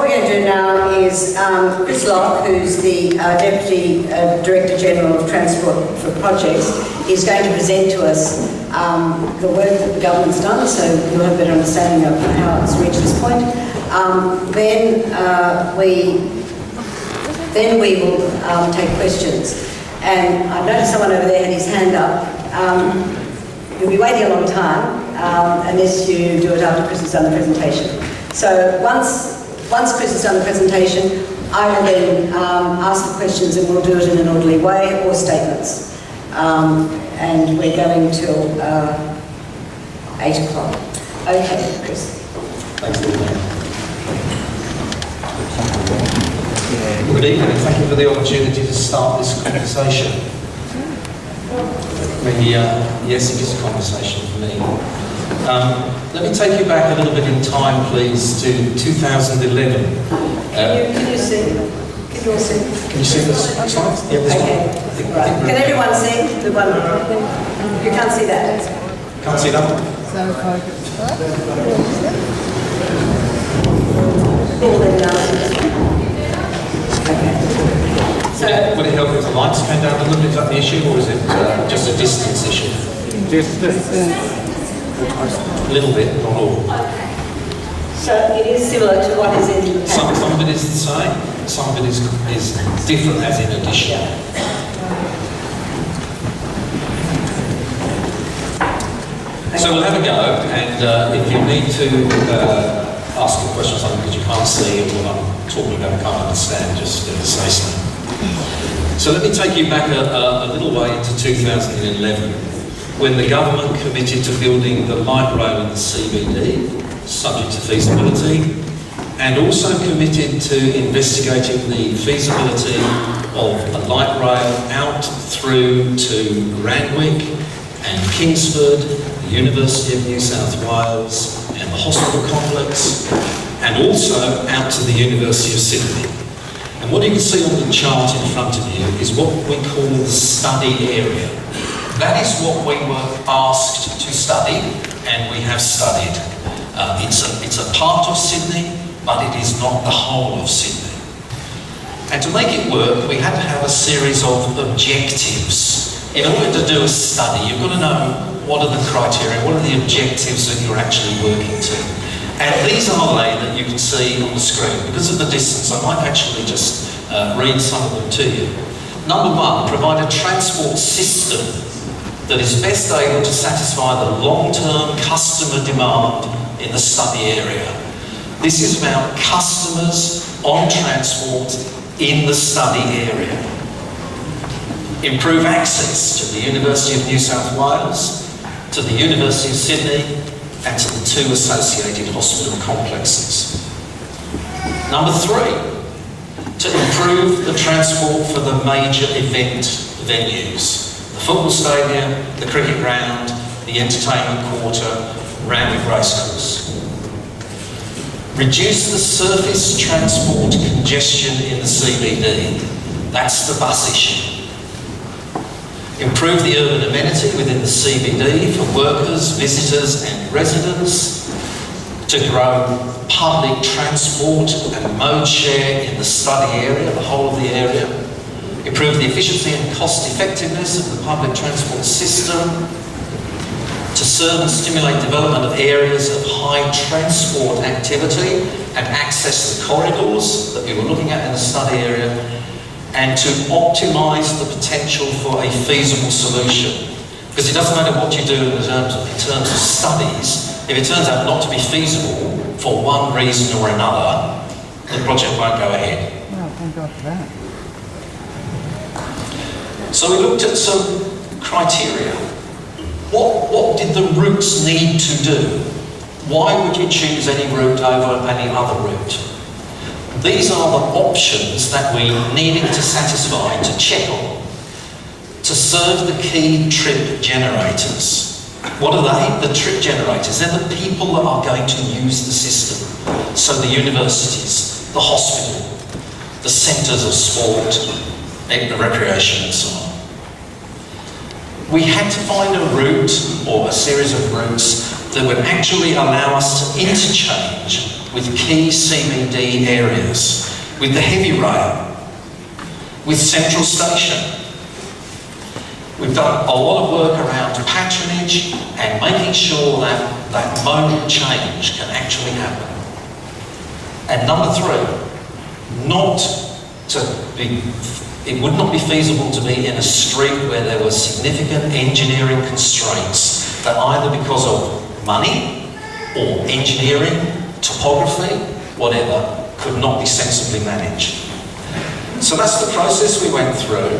we're going to do now is Chris Locke, who's the Deputy Director General of Transport for Projects, is going to present to us the work that the government's done, so you'll have a better understanding of how it's reached this point. Then we will take questions. And I noticed someone over there had his hand up. You'll be waiting a long time unless you do it after Chris has done the presentation. So once Chris has done the presentation, I will then ask the questions and we'll do it in an orderly way, or statements. And we're going till 8 o'clock. Okay, Chris. Thanks, Lynn. Good evening, and thank you for the opportunity to start this conversation. Yes, it is a conversation for me. Let me take you back a little bit in time, please, to 2011. Can you see? Can you all see? Can you see this slide? Yeah, this okay. one. Right. Can everyone see the one? You can't see that. Can't see that? Okay. So, would it help if the lights came down a little bit? Is that the issue, or is it just a distance issue? Distance. A little bit, not all. so it is similar to what is in the Some of it is the same, some of it is different, as in addition. So we'll have a go, and if you need to ask a question or something because you can't see what I'm talking about, can't understand, just say something. So let me take you back a little way into 2011, when the government committed to building the LightRail in the CBD, subject to feasibility, and also committed to investigating the feasibility of a LightRail out through to Randwick and Kingsford, the University of New South Wales and the hospital complex, and also out to the University of Sydney. And what you can see on the chart in front of you is what we call the study area. That is what we were asked to study, and we have studied. It's a part of Sydney, but it is not the whole of Sydney. And to make it work, we had to have a series of objectives. In order to do a study, you've got to know what are the criteria, what are the objectives that you're actually working to. And these are they that you can see on the screen. Because of the distance, I might actually just read some of them to you. Number one, provide a transport system that is best able to satisfy the long-term customer demand in the study area. This is about customers on transport in the study area. Improve access to the University of New South Wales, to the University of Sydney, and to the two associated hospital complexes. Number three, to improve the transport for the major event venues. The football stadium, the cricket ground, the entertainment quarter, Randwick Racecourse. Reduce the surface transport congestion in the CBD. That's the bus issue. Improve the urban amenity within the CBD for workers, visitors and residents. To grow public transport and mode share in the study area, the whole of the area. Improve the efficiency and cost effectiveness of the public transport system. To serve and stimulate development of areas of high transport activity and access the corridors that we were looking at in the study area, and to optimise the potential for a feasible solution. Because it doesn't matter what you do in terms of studies, if it turns out not to be feasible for one reason or another, the project won't go ahead. Well, thank God for that. So we looked at some criteria. What did the routes need to do? Why would you choose any route over any other route? These are the options that we needed to satisfy, to check on, to serve the key trip generators. What are they? The trip generators. They're the people that are going to use the system. So the universities, the hospital, the centres of sport, and recreation and so on. We had to find a route or a series of routes that would actually allow us to interchange with key CBD areas, with the heavy rail, with Central Station. We've done a lot of work around patronage and making sure that that modal change can actually happen. And number three, it would not be feasible to be in a street where there were significant engineering constraints that either because of money or engineering, topography, whatever, could not be sensibly managed. So that's the process we went through,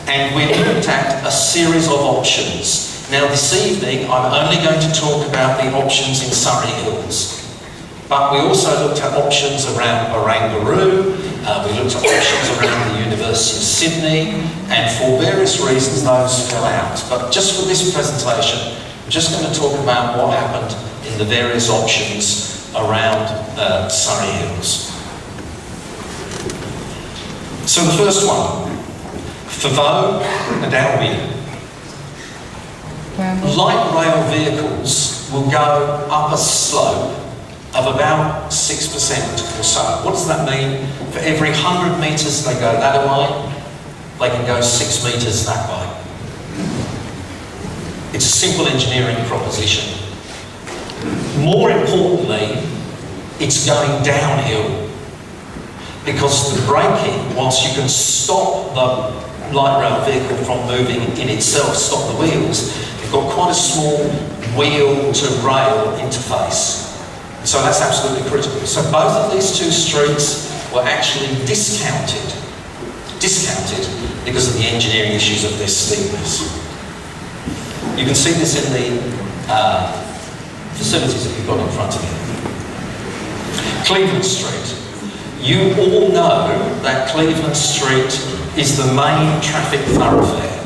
and we looked at a series of options. Now this evening I'm only going to talk about the options in Surrey Hills. But we also looked at options around Barangaroo, we looked at options around the University of Sydney, and for various reasons those fell out. But just for this presentation, I'm just going to talk about what happened in the various options around Surrey Hills. So the first one, Favaux and Albion. Light rail vehicles will go up a slope of about 6% or so. What does that mean? For every 100 metres they go that way, they can go 6 metres that way. It's a simple engineering proposition. More importantly, it's going downhill, because the braking, whilst you can stop the light rail vehicle from moving in itself, stop the wheels, you've got quite a small wheel to rail interface. So that's absolutely critical. So both of these two streets were actually discounted because of the engineering issues of their steepness. You can see this in the facilities that you've got in front of you. Cleveland Street. You all know that Cleveland Street is the main traffic thoroughfare.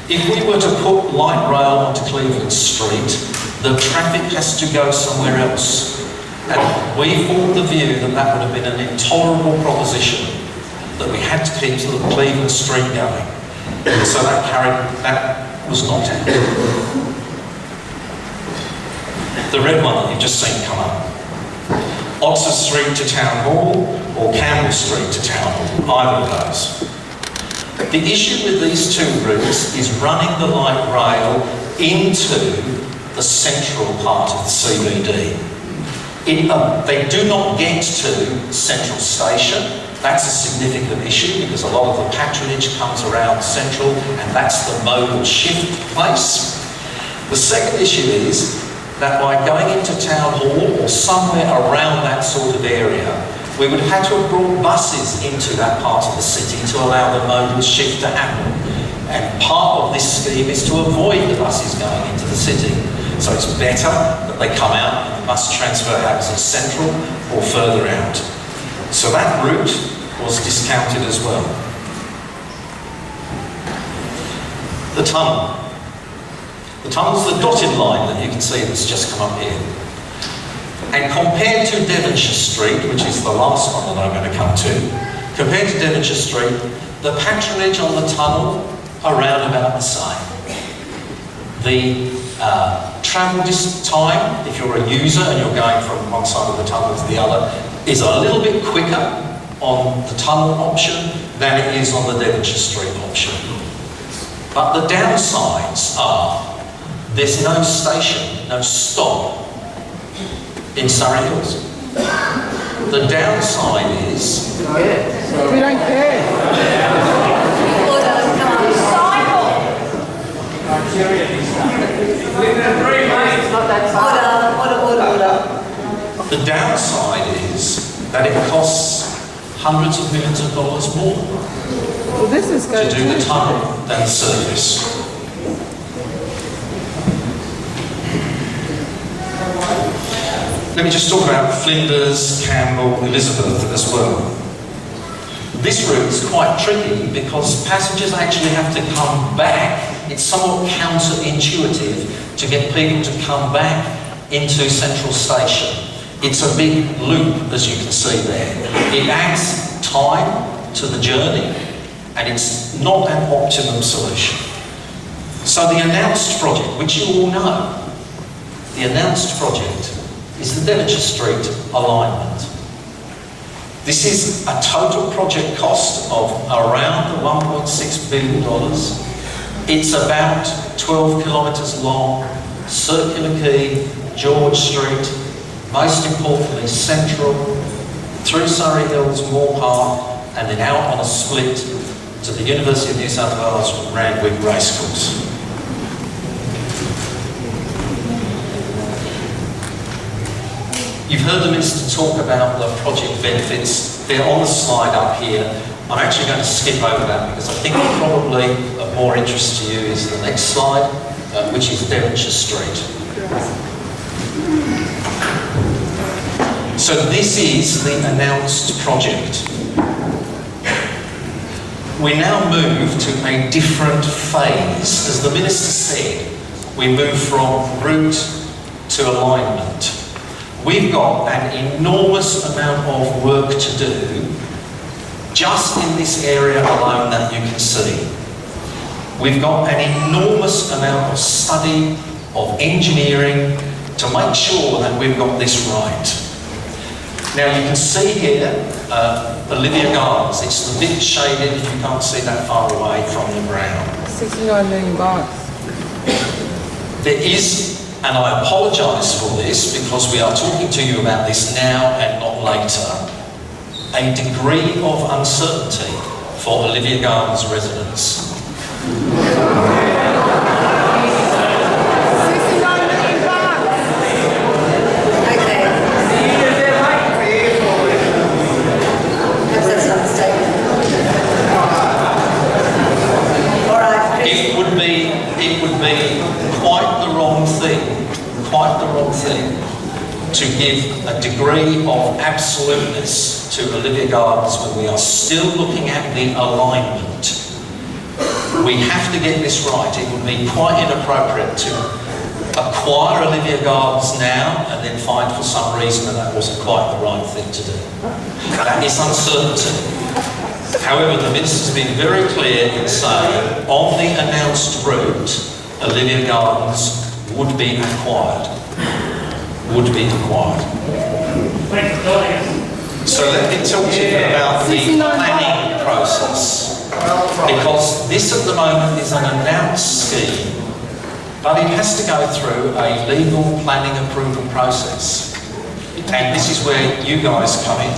If we were to put light rail onto Cleveland Street, the traffic has to go somewhere else. And we formed the view that that would have been an intolerable proposition, that we had to keep the Cleveland Street going. And so that was knocked out. The red one that you've just seen come up. Oxford Street to Town Hall or Campbell Street to Town Hall, either of those. The issue with these two routes is running the light rail into the central part of the CBD. They do not get to Central Station. That's a significant issue because a lot of the patronage comes around Central, and that's the modal shift place. The second issue is that by going into Town Hall or somewhere around that sort of area, we would have had to have brought buses into that part of the city to allow the modal shift to happen. And part of this scheme is to avoid the buses going into the city. So it's better that they come out and the bus transfer happens at Central or further out. So that route was discounted as well. The tunnel. The tunnel's the dotted line that you can see that's just come up here. And compared to Devonshire Street, which is the last one that I'm going to come to, compared to Devonshire Street, the patronage on the tunnel around about the same. The travel time, if you're a user and you're going from one side of the tunnel to the other, is a little bit quicker on the tunnel option than it is on the Devonshire Street option. But the downsides are there's no station, no stop in Surrey Hills. The downside is... We don't care. Order, come on. Order. The downside is that it costs hundreds of millions of dollars more to do the tunnel than the surface. Let me just talk about Flinders, Campbell, Elizabeth as well. This route is quite tricky because passengers actually have to come back. It's somewhat counterintuitive to get people to come back into Central Station. It's a big loop, as you can see there. It adds time to the journey, and it's not an optimum solution. So the announced project, which you all know, the announced project is the Devonshire Street alignment. This is a total project cost of around the $1.6 billion. It's about 12 kilometres long, Circular Quay, George Street, most importantly Central, through Surrey Hills, Moore Park, and then out on a split to the University of New South Wales Randwick Racecourse. You've heard the Minister talk about the project benefits. They're on the slide up here. I'm actually going to skip over that because I think probably of more interest to you is the next slide, which is Devonshire Street. So this is the announced project. We now move to a different phase. As the Minister said, we move from route to alignment. We've got an enormous amount of work to do just in this area alone that you can see. We've got an enormous amount of study, of engineering to make sure that we've got this right. Now you can see here Olivia Gardens. It's the bit shaded if you can't see that far away from the ground. $69 million. There is, and I apologise for this because we are talking to you about this now and not later, a degree of uncertainty for Olivia Gardens residents. Quite the wrong thing to give a degree of absoluteness to Olivia Gardens when we are still looking at the alignment. We have to get this right. It would be quite inappropriate to acquire Olivia Gardens now and then find for some reason that wasn't quite the right thing to do. That is uncertainty. However, the Minister's been very clear in saying on the announced route, Olivia Gardens would be acquired. Would be acquired. So let me talk to you about the planning process. Because this at the moment is an announced scheme, but it has to go through a legal planning approval process. And this is where you guys come in.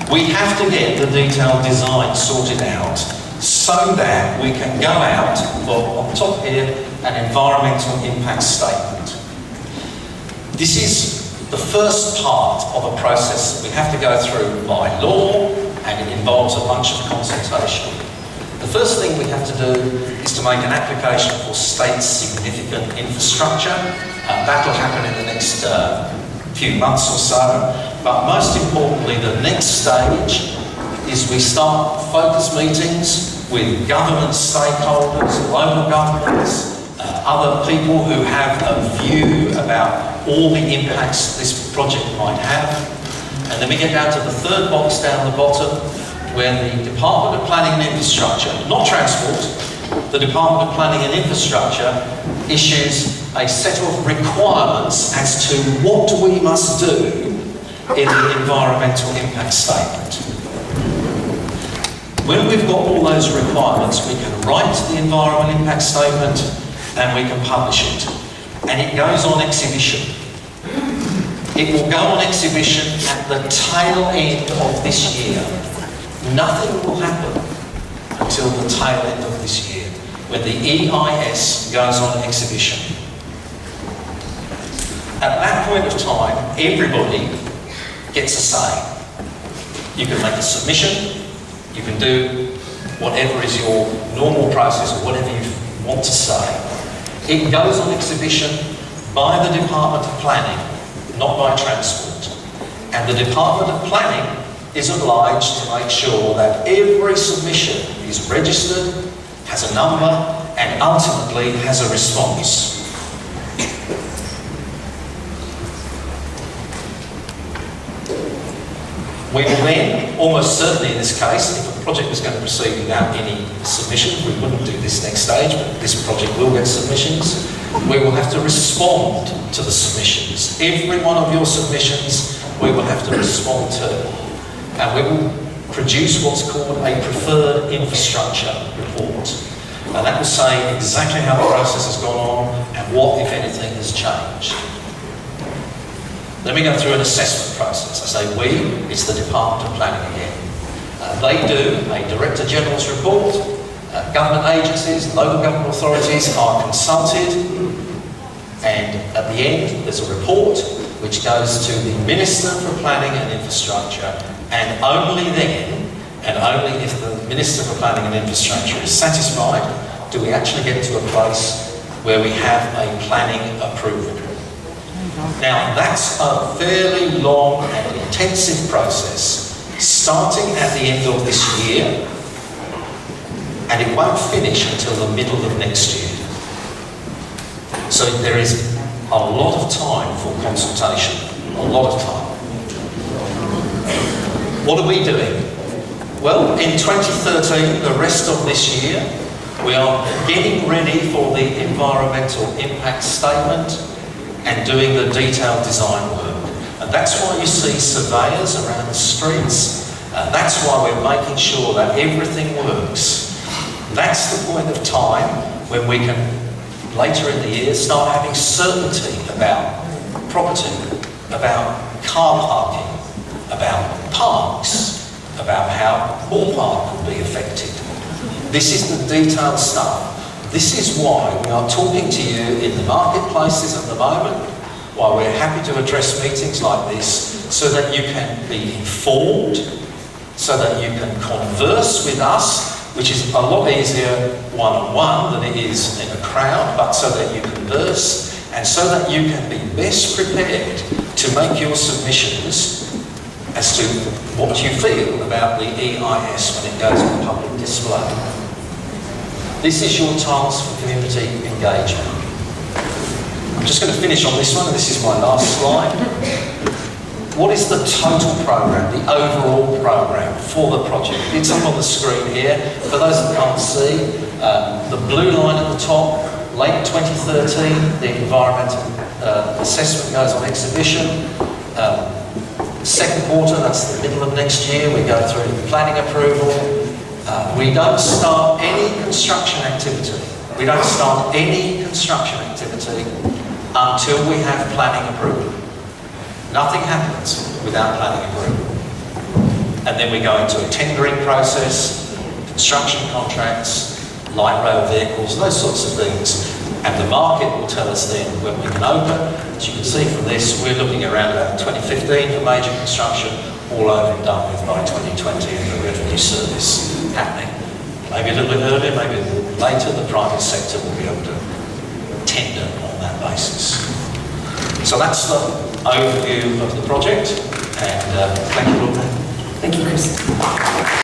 We have to get the detailed design sorted out so that we can go out, well, on top here, an environmental impact statement. This is the first part of a process that we have to go through by law, and it involves a bunch of consultation. The first thing we have to do is to make an application for state significant infrastructure. That'll happen in the next few months or so, but most importantly, the next stage is we start focus meetings with government stakeholders, local governments, other people who have a view about all the impacts this project might have. And then we get down to the third box down the bottom, where the Department of Planning and Infrastructure, not Transport, the Department of Planning and Infrastructure issues a set of requirements as to what we must do in the environmental impact statement. When we've got all those requirements, we can write the environmental impact statement and we can publish it. And it goes on exhibition. It will go on exhibition at the tail end of this year. Nothing will happen until the tail end of this year, when the EIS goes on exhibition. At that point of time, everybody gets a say. You can make a submission, you can do whatever is your normal process or whatever you want to say. It goes on exhibition by the Department of Planning, not by Transport. And the Department of Planning is obliged to make sure that every submission is registered, has a number, and ultimately has a response. We will then, almost certainly in this case, if a project was going to proceed without any submission, we wouldn't do this next stage, but this project will get submissions. We will have to respond to the submissions. submissions. Every one of your submissions we will have to respond to. And we will produce what's called a preferred infrastructure report. And that will say exactly how the process has gone on and what, if anything, has changed. Then we go through an assessment process. I say we, it's the Department of Planning again. They do a Director General's report. Government agencies, local government authorities are consulted, and at the end there's a report which goes to the Minister for Planning and Infrastructure, and only then, and only if the Minister for Planning and Infrastructure is satisfied, do we actually get to a place where we have a planning approval. Now that's a fairly long and intensive process, starting at the end of this year, and it won't finish until the middle of next year. So there is a lot of time for consultation, a lot of time. What are we doing? Well, in 2013, the rest of this year, we are getting ready for the environmental impact statement and doing the detailed design work. And that's why you see surveyors around the streets. That's why we're making sure that everything works. That's the point of time when we can, later in the year, start having certainty about property, about car parking, about parks, about how Moore Park will be affected. This is the detailed stuff. This is why we are talking to you in the marketplaces at the moment, why we're happy to address meetings like this, so that you can be informed, so that you can converse with us, which is a lot easier one-on-one than it is in a crowd, but so that you converse, and so that you can be best prepared to make your submissions as to what you feel about the EIS when it goes on public display. This is your task for community engagement. I'm just going to finish on this one, and this is my last slide. What is the total program, the overall program for the project? It's up on the screen here. For those that can't see, the blue line at the top, late 2013, the environmental assessment goes on exhibition. Second quarter, that's the middle of next year, we go through planning approval. We don't start any construction activity. We don't start any construction activity until we have planning approval. Nothing happens without planning approval. And then we go into a tendering process, construction contracts, LightRail vehicles, those sorts of things. And the market will tell us then when we can open. As you can see from this, we're looking around about 2015 for major construction, all over and done with by 2020, and the revenue service happening. Maybe a little bit earlier, maybe a little later, the private sector will be able to tender on that basis. So that's the overview of the project, and thank you all. Thank you, Chris.